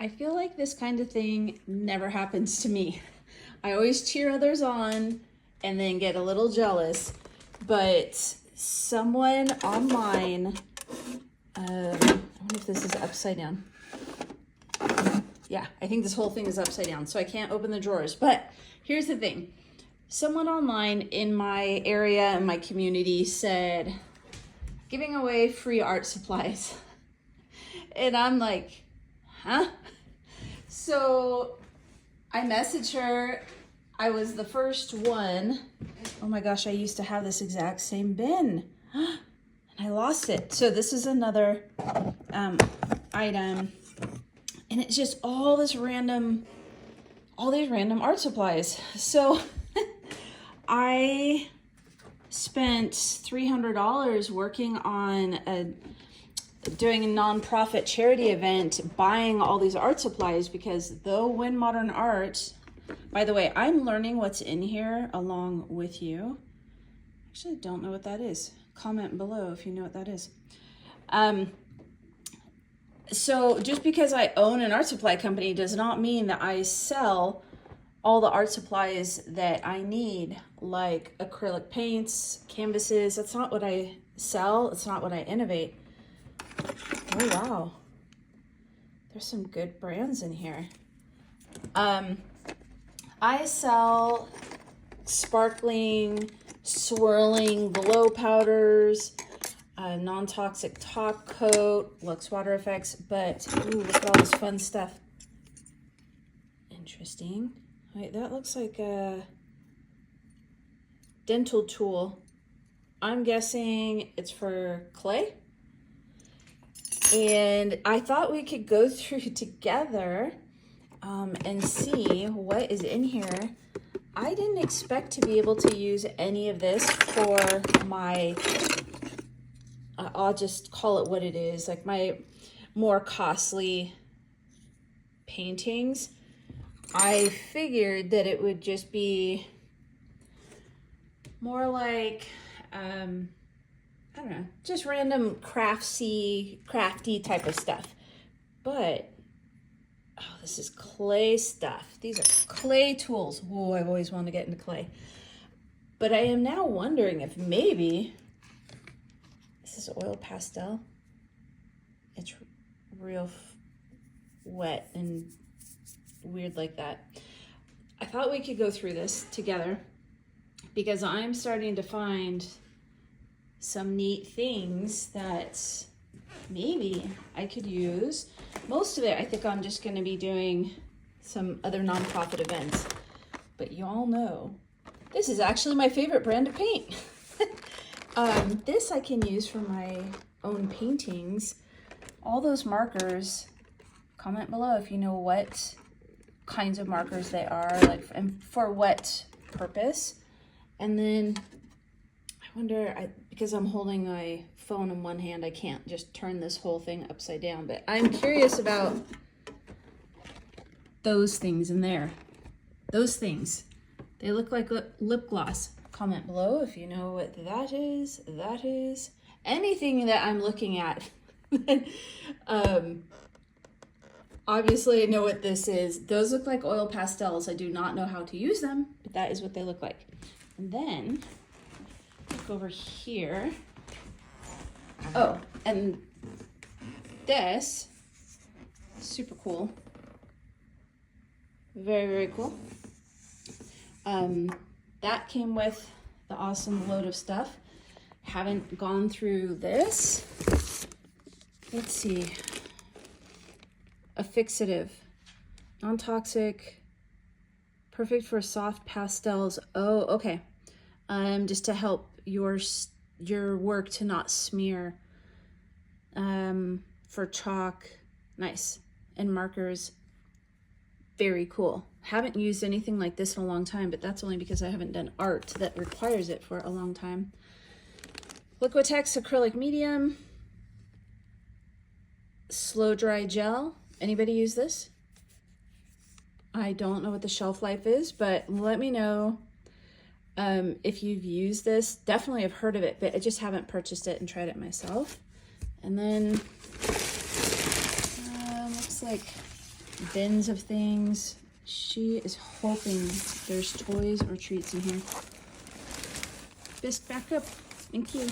I feel like this kind of thing never happens to me. I always cheer others on and then get a little jealous, but someone online, I wonder if this is upside down. Yeah, I think this whole thing is upside down, so I can't open the drawers. But here's the thing. Someone online in my area, in my community, said, giving away free art supplies. And I'm like, huh? So I messaged her. I was the first one. Oh my gosh, I used to have this exact same bin. And I lost it. So this is another item. And it's just all these random art supplies. So I spent $300 working on doing a nonprofit charity event, buying all these art supplies, because though Wynn Modern Art, by the way, I'm learning what's in here along with you. Actually, I don't know what that is. Comment below if you know what that is. So just because I own an art supply company does not mean that I sell all the art supplies that I need, like acrylic paints, canvases. That's not what I sell. It's not what I innovate. Oh, wow. There's some good brands in here. I sell sparkling, swirling glow powders, non-toxic top coat, Lux water effects, but ooh, look at all this fun stuff. Interesting. Wait, that looks like a dental tool. I'm guessing it's for clay. And I thought we could go through together and see what is in here. I didn't expect to be able to use any of this for my, I'll just call it what it is, like my more costly paintings. I figured that it would just be more like, I don't know, just random crafty type of stuff. But, oh, this is clay stuff. These are clay tools. Whoa, I've always wanted to get into clay. But I am now wondering if maybe, this is oil pastel. It's real wet and weird like that. I thought we could go through this together because I'm starting to find some neat things that maybe I could use. Most of it, I think I'm just going to be doing some other nonprofit events. But you all know, this is actually my favorite brand of paint. This I can use for my own paintings. All those markers, comment below if you know what kinds of markers they are, like, and for what purpose. And then I wonder, because I'm holding my phone in one hand, I can't just turn this whole thing upside down, but I'm curious about those things in there. Those things, they look like lip gloss. Comment below if you know what that is. That is anything that I'm looking at. Obviously I know what this is. Those look like oil pastels. I do not know how to use them, but that is what they look like. And then look over here. Oh, and this, super cool. Very, very cool. That came with the awesome load of stuff. Haven't gone through this. Let's see. A fixative, non-toxic, perfect for soft pastels. Oh, okay. Just to help your work to not smear. For chalk, nice, and markers. Very cool. Haven't used anything like this in a long time, but that's only because I haven't done art that requires it for a long time. Liquitex acrylic medium. Slow dry gel. Anybody use this? I don't know what the shelf life is, but let me know if you've used this. Definitely have heard of it, but I just haven't purchased it and tried it myself. And then looks like bins of things. She is hoping there's toys or treats in here. Bisque, back up. Thank you.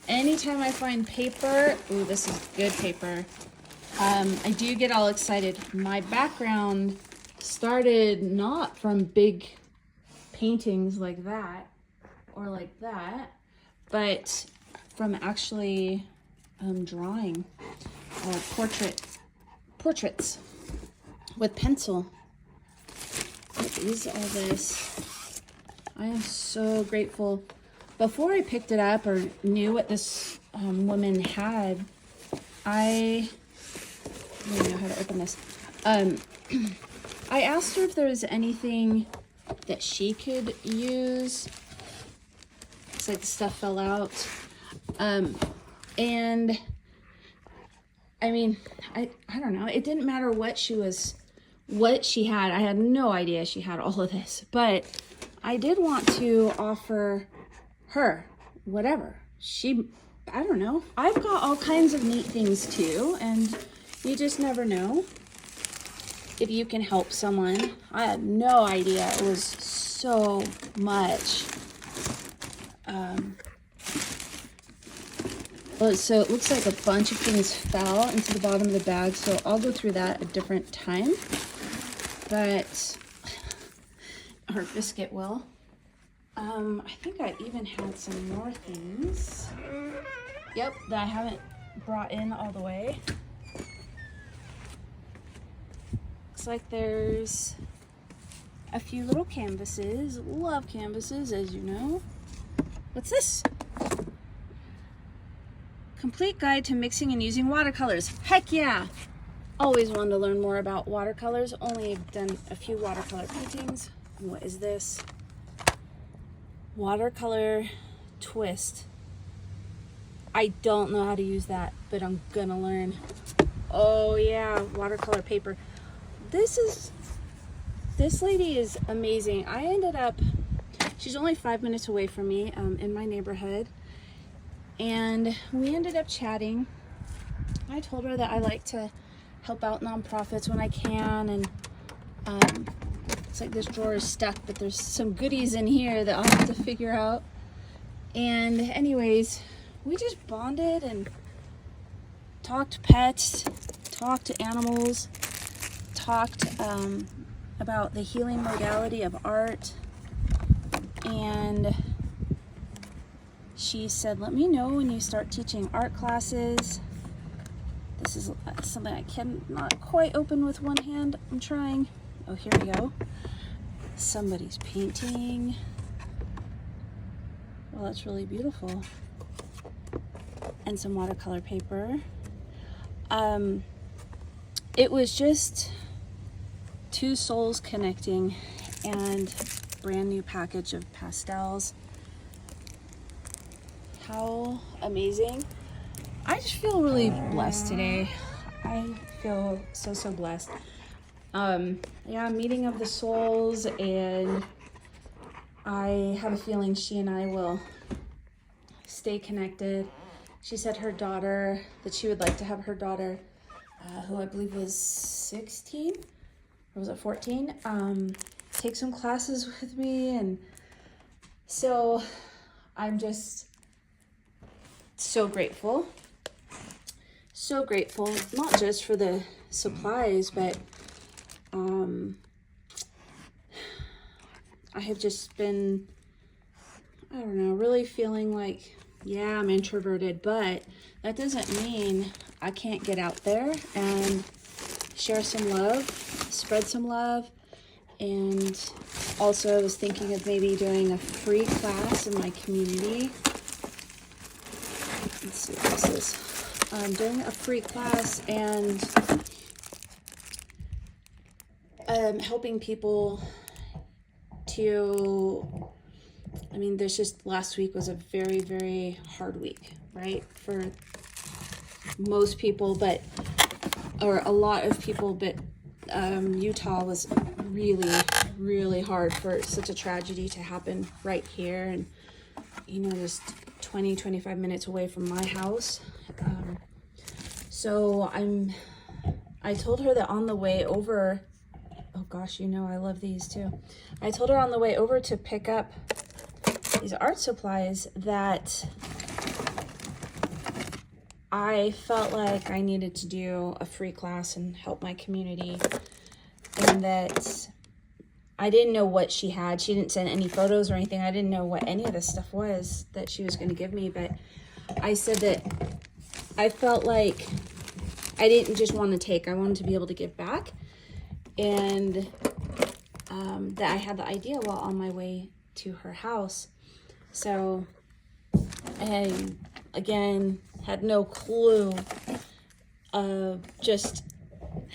Anytime I find paper, ooh, this is good paper. I do get all excited. My background started not from big paintings like that or like that, but from actually drawing portraits with pencil. What is all this? I am so grateful. Before I picked it up or knew what this woman had, I don't know how to open this. I asked her if there was anything that she could use. It's like the stuff fell out. And I mean, I don't know. It didn't matter what she had. I had no idea she had all of this, but I did want to offer her whatever I don't know. I've got all kinds of neat things too, and you just never know if you can help someone. I had no idea it was so much. So it looks like a bunch of things fell into the bottom of the bag, so I'll go through that a different time. But our biscuit will. I think I even had some more things. Yep, that I haven't brought in all the way. Looks like there's a few little canvases. Love canvases, as you know. What's this? Complete guide to mixing and using watercolors. Heck yeah! Always wanted to learn more about watercolors. Only done a few watercolor paintings. And what is this? Watercolor twist. I don't know how to use that, but I'm gonna learn. Oh yeah, watercolor paper. This lady is amazing. I ended up, she's only 5 minutes away from me in my neighborhood, and we ended up chatting. I told her that I like to help out nonprofits when I can, and it's like this drawer is stuck, but there's some goodies in here that I'll have to figure out. And anyways, we just bonded and talked pets, talked animals, talked about the healing modality of art. And she said, let me know when you start teaching art classes. This is something I cannot quite open with one hand. I'm trying. Oh, here we go. Somebody's painting. Well, that's really beautiful. And some watercolor paper. It was just two souls connecting and brand new package of pastels. How amazing. I just feel really blessed today. I feel so blessed. Yeah, meeting of the souls, and I have a feeling she and I will stay connected. She said her daughter, that she would like to have her daughter, who I believe was 16, or was it 14, take some classes with me. And so I'm just so grateful. So grateful, not just for the supplies, but I have just been, I don't know, really feeling like, yeah, I'm introverted, but that doesn't mean I can't get out there and share some love, spread some love. And also I was thinking of maybe doing a free class in my community. Let's see what this is. I'm doing a free class and helping people to, I mean, there's just, last week was a very hard week, right? For most people, or a lot of people, but Utah was really hard for such a tragedy to happen right here. And, you know, just 20-25 minutes away from my house. So I told her that on the way over, oh gosh, you know I love these too. I told her on the way over to pick up these art supplies that I felt like I needed to do a free class and help my community, and that I didn't know what she had. She didn't send any photos or anything. I didn't know what any of this stuff was that she was going to give me, but I said that I felt like I didn't just want to take, I wanted to be able to give back, and that I had the idea while on my way to her house. So I, again, had no clue of just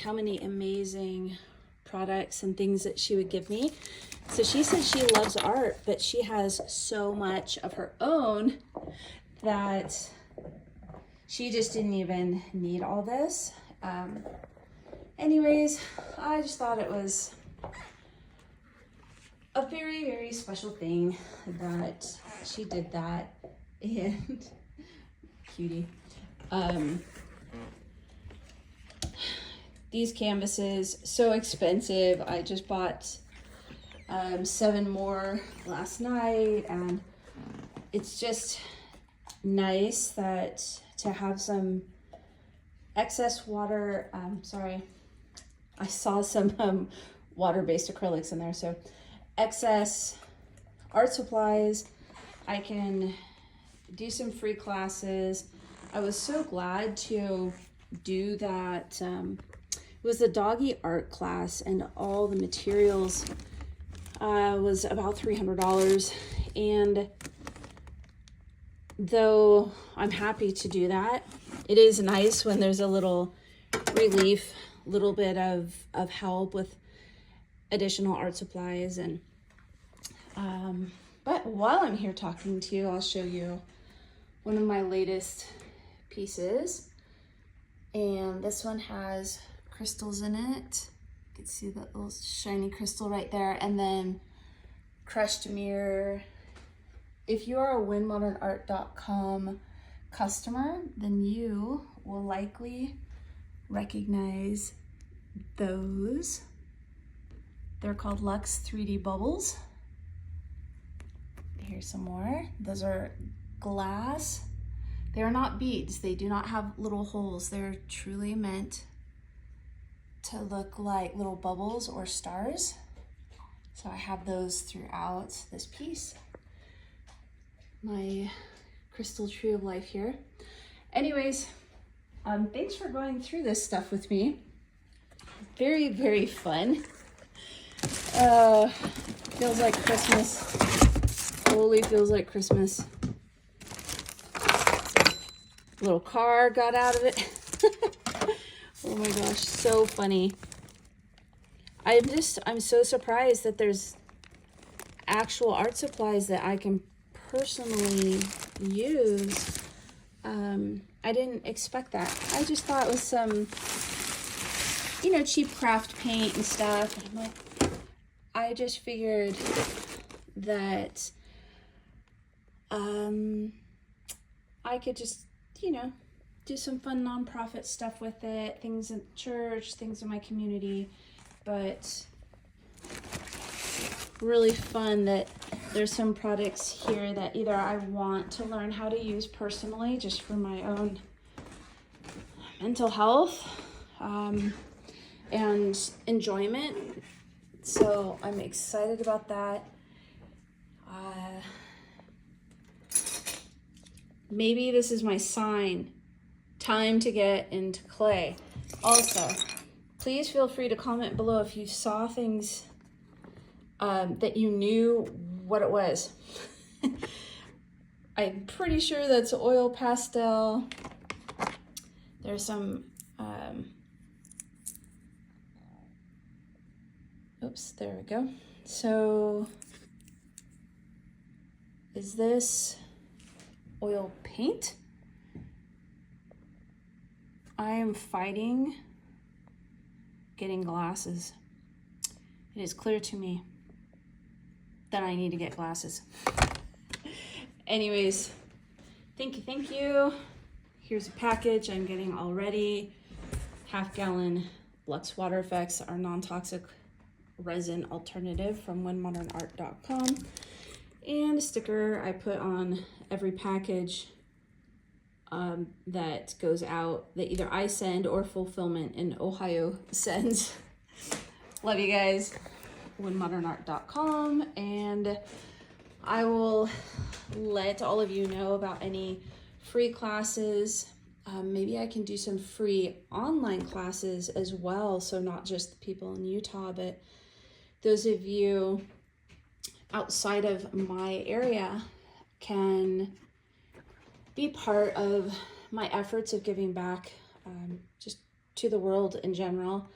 how many amazing products and things that she would give me. So she said she loves art, but she has so much of her own that she just didn't even need all this. Anyways, I just thought it was a very, very special thing that she did that. And cutie. These canvases, so expensive. I just bought 7 more last night, and it's just nice that to have some excess water. Sorry, I saw some water-based acrylics in there, so excess art supplies. I can do some free classes. I was so glad to do that. It was the doggy art class, and all the materials was about $300. And though I'm happy to do that, it is nice when there's a little relief, little bit of help with additional art supplies. And but while I'm here talking to you, I'll show you one of my latest pieces. And this one has crystals in it. You can see that little shiny crystal right there. And then crushed mirror. If you are a wynnmodernart.com customer, then you will likely recognize those. They're called Luxe 3D Bubbles. Here's some more. Those are glass. They are not beads. They do not have little holes. They're truly meant to look like little bubbles or stars. So I have those throughout this piece. My crystal tree of life here. Anyways, thanks for going through this stuff with me. Very, very fun. Feels like Christmas. Totally feels like Christmas. Little car got out of it. Oh my gosh, so funny. I'm so surprised that there's actual art supplies that I can personally use. I didn't expect that. I just thought it was some, cheap craft paint and stuff. And I'm like, I just figured that I could just, do some fun nonprofit stuff with it, things in church, things in my community, but really fun that there's some products here that either I want to learn how to use personally, just for my own mental health and enjoyment. So I'm excited about that. Maybe this is my sign. Time to get into clay. Also, please feel free to comment below if you saw things that you knew what it was. I'm pretty sure that's oil pastel. There's some, oops, there we go. So, is this oil paint? I am fighting getting glasses. It is clear to me that I need to get glasses. Anyways, thank you. here's a package I'm getting already. Half-gallon Lux Water Effects, our non-toxic resin alternative from wynnmodernart.com. And a sticker I put on every package that goes out that either I send or fulfillment in Ohio sends. Love you guys. wynnmodernart.com, and I will let all of you know about any free classes. Maybe I can do some free online classes as well, so not just the people in Utah, but those of you outside of my area can be part of my efforts of giving back just to the world in general,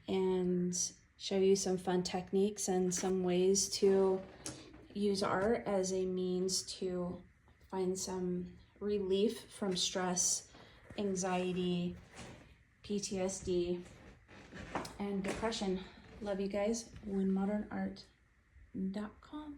and show you some fun techniques and some ways to use art as a means to find some relief from stress, anxiety, PTSD, and depression. Love you guys. wynnmodernart.com.